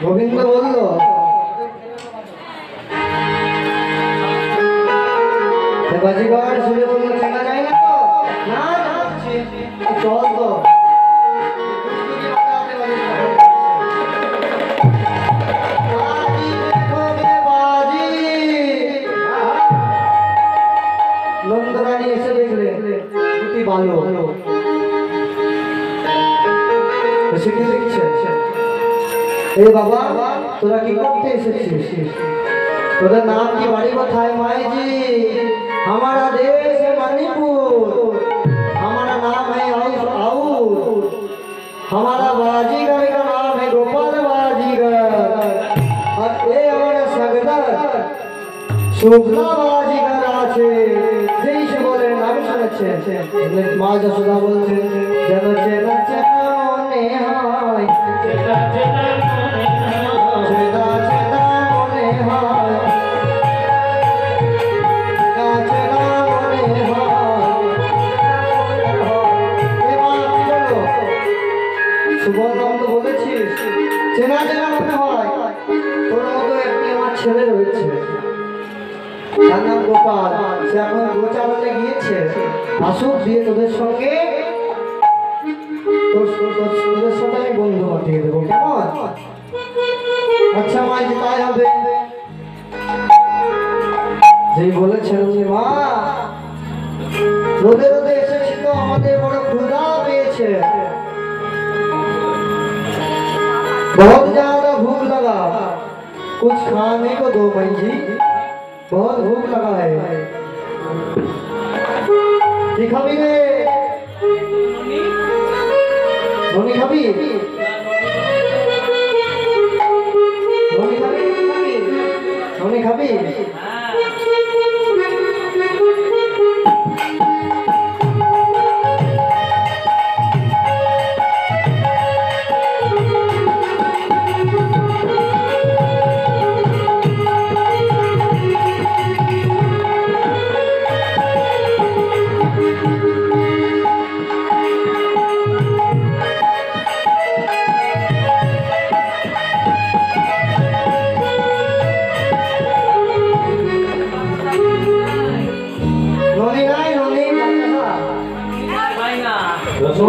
गोविंद बोलो बाजीगर सुने बोलो चला जाएगा तो ना चल तो नंदरानी ऐसे देख रहे कितनी बालो ऐसे किसे किसे ए बाबा তোরা কি করতে এসেছিস তোদের নাম কি বাড়ি কোথায় माई जी हमारा देश है मणिपुर हमारा नाम है आउर हमारा बाजीगर का नाम है गोपाल बाजीगर और ये हमारा सगदर शुभला बाजीगर আছে যেই সে বলে নাম শুনেছে মা যশোদা বলছে যেন চেনা চেনা মনে হয় চেনা চেনা চেনা চেনা মনে হয় তোর মতো একটি আমার ছেলে রয়েছে তার নাম গোপাল সে এখন গোচারণে গিয়েছে আসুক দিয়ে তোদের সঙ্গে তোদের সাথে আমি বন্ধু পাঠিয়ে দেবো কেমন আচ্ছা মা যে তাই হবে যেই বলেছেন মা রোদে রোদে এসেছি তো আমাদের বড় ক্ষুধা পেয়েছে बहुत ज्यादा भूख लगा कुछ खाने को दो माई जी बहुत भूख लगा है खाबी रे नोनी खाबी नोनी खाबी नोनी खाबी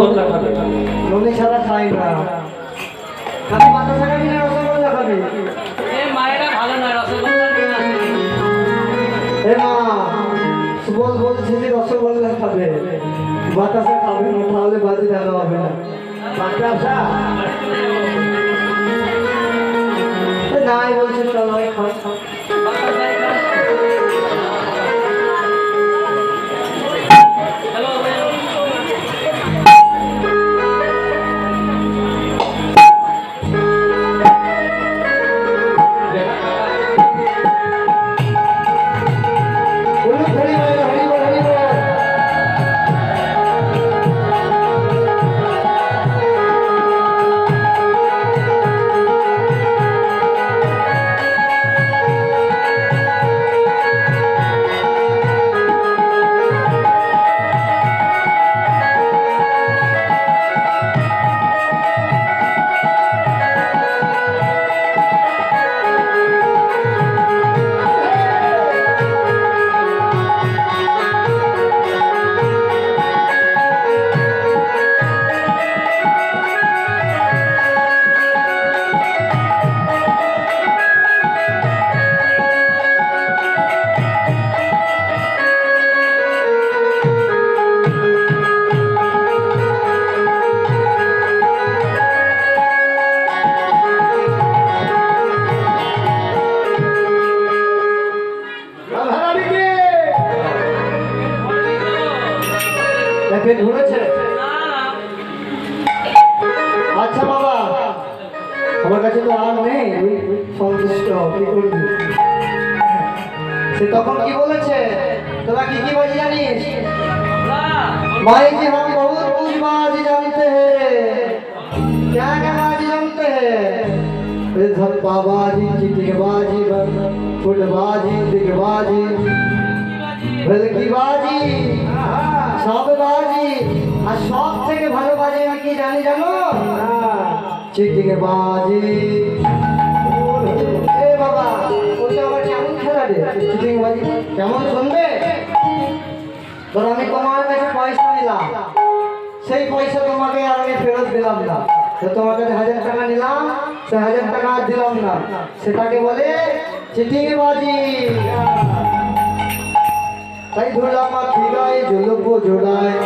রসগোল্লা খাবে। ননি ছাড়া খাই না। খালি বাতাসা খাবি না রসগোল্লা খাবি? মায়েরা ভালো না রসগোল্লা নিয়ে আসে। এ মা বলছে যে রসগোল্লা খাবে, বাতাসা খাবে না, তাহলে বাজি দেখা হবে না। বাতাসা নাই বলছে চলো খাও খাও। আচ্ছা বাবা, আমার কাছে তো আর নেই, সন্তুষ্ট কি করবি? সে তখন কি বলেছে, তোরা কি কি বাজি জানিস? माई जी हम बहुत कुछ बाजी जानते हैं। क्या क्या बाजी जानते हैं? धप्पा बाजी, चिटिंग बाजी, फुटबाजी, दिगबाजी, भेलकी बाजी, सब बाजी। আর সব থেকে ভালো বাজি আমি কি জানি জানো? চিটিং বাজি। এ বাবা, ওটা আবার কেমন খেলা রে? চিটিং বাজি কেমন শুনবে? ধর আমি তোমার কাছে পয়সা নিলাম, সেই পয়সা তোমাকে আর আমি ফেরত দিলাম না, তো তোমার কাছে 1000 টাকা নিলাম, সে 1000 টাকা আর দিলাম না, সেটাকে বলে চিটিং বাজি। তাই ধুলা পাখি গায়ে জলপ জোড়ায়,